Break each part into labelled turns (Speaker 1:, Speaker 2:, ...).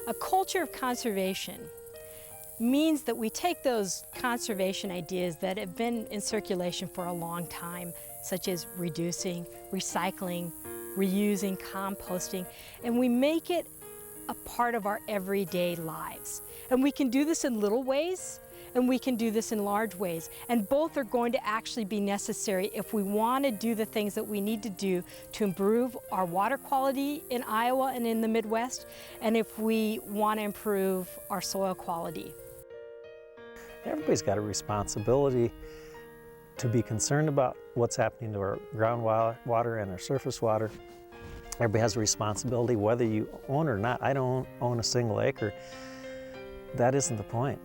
Speaker 1: A culture of conservation means that we take those conservation ideas that have been in circulation for a long time, such as reducing, recycling, reusing, composting, and we make it a part of our everyday lives. And we can do this in little ways, and we can do this in large ways. And both are going to actually be necessary if we want to do the things that we need to do to improve our water quality in Iowa and in the Midwest, and if we want to improve our soil quality.
Speaker 2: Everybody's got a responsibility to be concerned about what's happening to our groundwater and our surface water. Everybody has a responsibility, whether you own or not. I don't own a single acre. That isn't the point.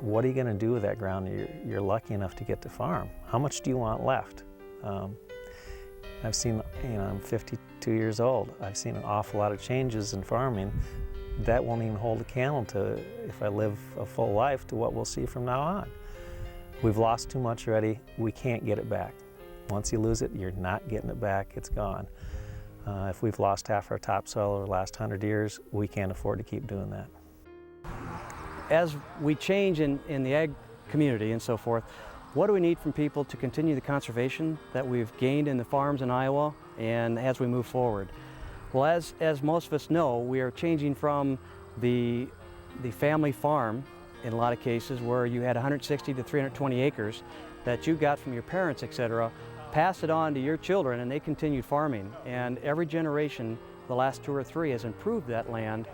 Speaker 2: What are you going to do with that ground you're lucky enough to get to farm? How much do you want left? I've seen, I'm 52 years old. I've seen an awful lot of changes in farming. That won't even hold a candle to, if I live a full life, to what we'll see from now on. We've lost too much already. We can't get it back. Once you lose it, you're not getting it back. It's gone. If we've lost half our topsoil over the last 100 years, we can't afford to keep doing that.
Speaker 3: As we change in the ag community and so forth, what do we need from people to continue the conservation that we've gained in the farms in Iowa and as we move forward? Well, as most of us know, we are changing from the family farm in a lot of cases where you had 160 to 320 acres that you got from your parents, etc., passed it on to your children and they continued farming. And every generation, the last 2 or 3, has improved that land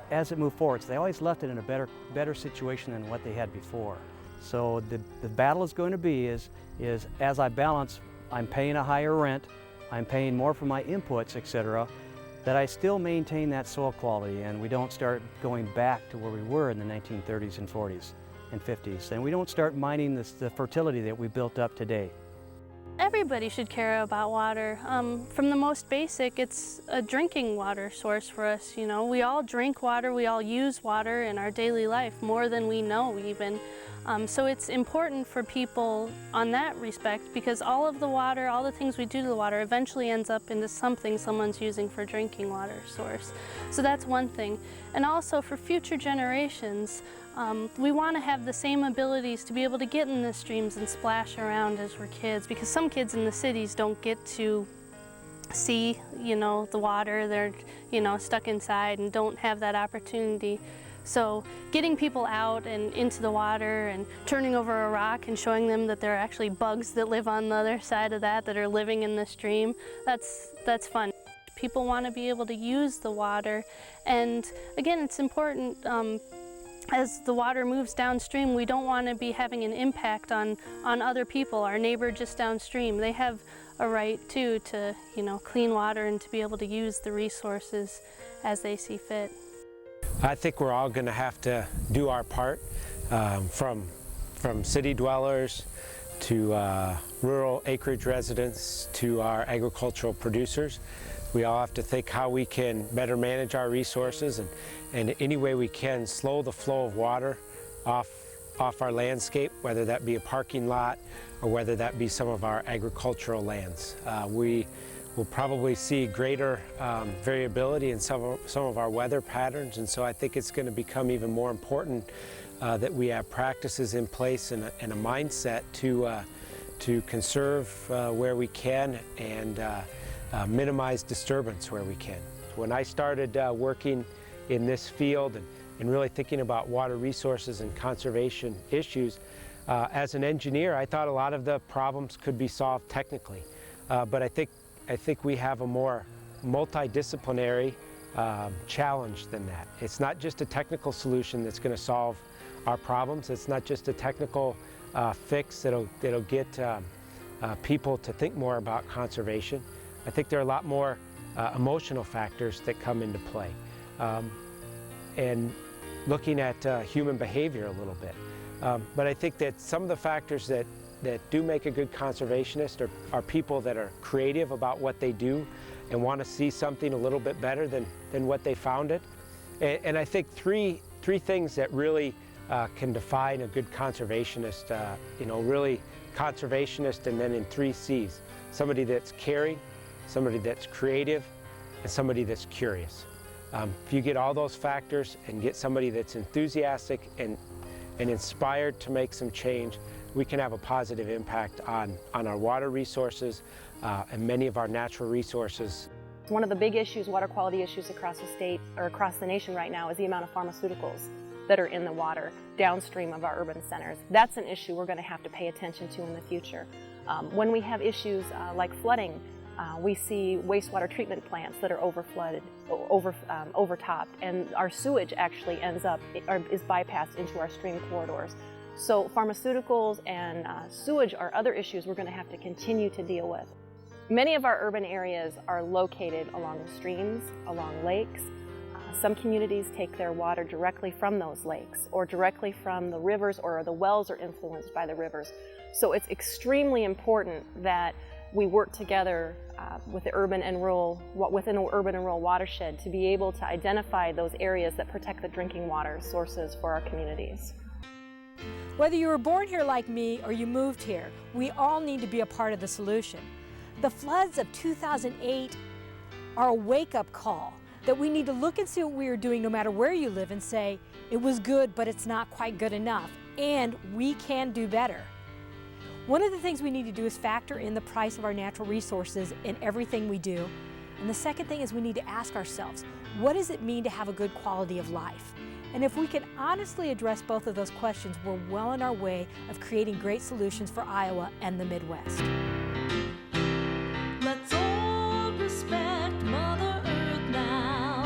Speaker 3: as it moved forward. So they always left it in a better situation than what they had before. So the battle is going to be is as I balance, I'm paying a higher rent, I'm paying more for my inputs, etc., that I still maintain that soil quality and we don't start going back to where we were in the 1930s and 40s and 50s. And we don't start mining the fertility that we built up today.
Speaker 4: Everybody should care about water. From the most basic, it's a drinking water source for us. You know, we all drink water, we all use water in our daily life, more than we know even. So it's important for people on that respect because all of the water, all the things we do to the water eventually ends up into something someone's using for drinking water source. So that's one thing. And also for future generations, we want to have the same abilities to be able to get in the streams and splash around as we're kids, because some kids in the cities don't get to see, the water. They're, stuck inside and don't have that opportunity. So getting people out and into the water and turning over a rock and showing them that there are actually bugs that live on the other side of that are living in the stream, that's fun. People want to be able to use the water, and again, it's important as the water moves downstream, we don't want to be having an impact on other people, our neighbor just downstream. They have a right too to, clean water and to be able to use the resources as they see fit.
Speaker 5: I think we're all going to have to do our part, from city dwellers to rural acreage residents to our agricultural producers. We all have to think how we can better manage our resources and any way we can slow the flow of water off our landscape, whether that be a parking lot or whether that be some of our agricultural lands. We will probably see greater variability in some of our weather patterns, and so I think it's going to become even more important that we have practices in place and a mindset to conserve where we can and minimize disturbance where we can. When I started working in this field and really thinking about water resources and conservation issues, as an engineer, I thought a lot of the problems could be solved technically, but I think we have a more multidisciplinary challenge than that. It's not just a technical solution that's going to solve our problems. It's not just a technical fix that'll get people to think more about conservation. I think there are a lot more emotional factors that come into play. And looking at human behavior a little bit. But I think that some of the factors that do make a good conservationist are people that are creative about what they do and want to see something a little bit better than what they found it. And I think three things that really can define a good conservationist, really conservationist, and then in 3 C's. Somebody that's caring, somebody that's creative, and somebody that's curious. If you get all those factors and get somebody that's enthusiastic and inspired to make some change, we can have a positive impact on our water resources and many of our natural resources.
Speaker 6: One of the big issues, water quality issues across the state or across the nation right now is the amount of pharmaceuticals that are in the water downstream of our urban centers. That's an issue we're going to have to pay attention to in the future. When we have issues like flooding, we see wastewater treatment plants that are overflooded, overtopped, and our sewage actually is bypassed into our stream corridors. So pharmaceuticals and sewage are other issues we're going to have to continue to deal with. Many of our urban areas are located along streams, along lakes. Some communities take their water directly from those lakes or directly from the rivers, or the wells are influenced by the rivers. So it's extremely important that we work together with the urban and rural, within an urban and rural watershed, to be able to identify those areas that protect the drinking water sources for our communities.
Speaker 1: Whether you were born here like me or you moved here, we all need to be a part of the solution. The floods of 2008 are a wake-up call that we need to look and see what we are doing no matter where you live and say, it was good, but it's not quite good enough, and we can do better. One of the things we need to do is factor in the price of our natural resources in everything we do. And the second thing is we need to ask ourselves, what does it mean to have a good quality of life? And if we can honestly address both of those questions, we're well on our way of creating great solutions for Iowa and the Midwest.
Speaker 7: Let's all respect Mother Earth now.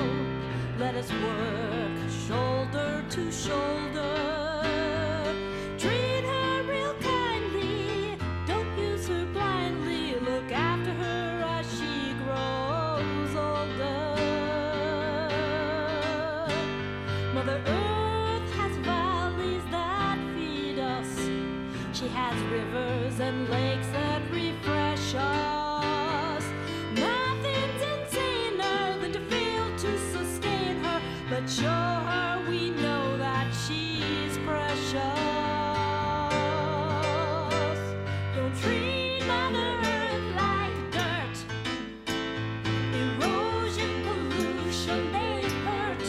Speaker 7: Let us work shoulder to shoulder. Treat her real kindly. Don't use her blindly. Look after her as she grows older. Mother Earth has valleys that feed us. She has rivers and lakes that refresh us. But show her we know that she's precious. Don't treat Mother Earth like dirt. Erosion, pollution, they hurt.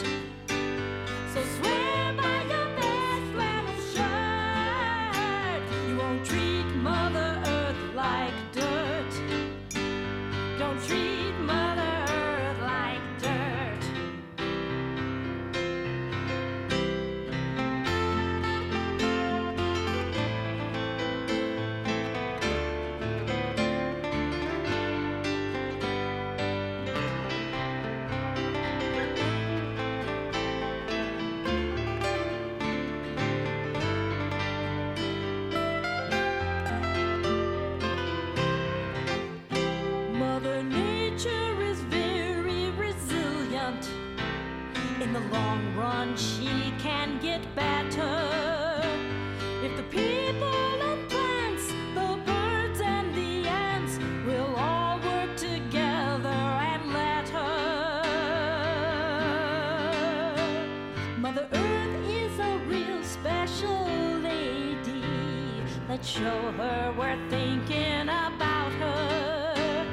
Speaker 7: So swear by your best flannel shirt, you won't treat Mother Earth like dirt. Don't treat Mother Earth like dirt. In the long run, she can get better if the people and plants, the birds and the ants will all work together and let her. Mother Earth is a real special lady. Let's show her we're thinking about her.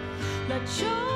Speaker 7: Let's show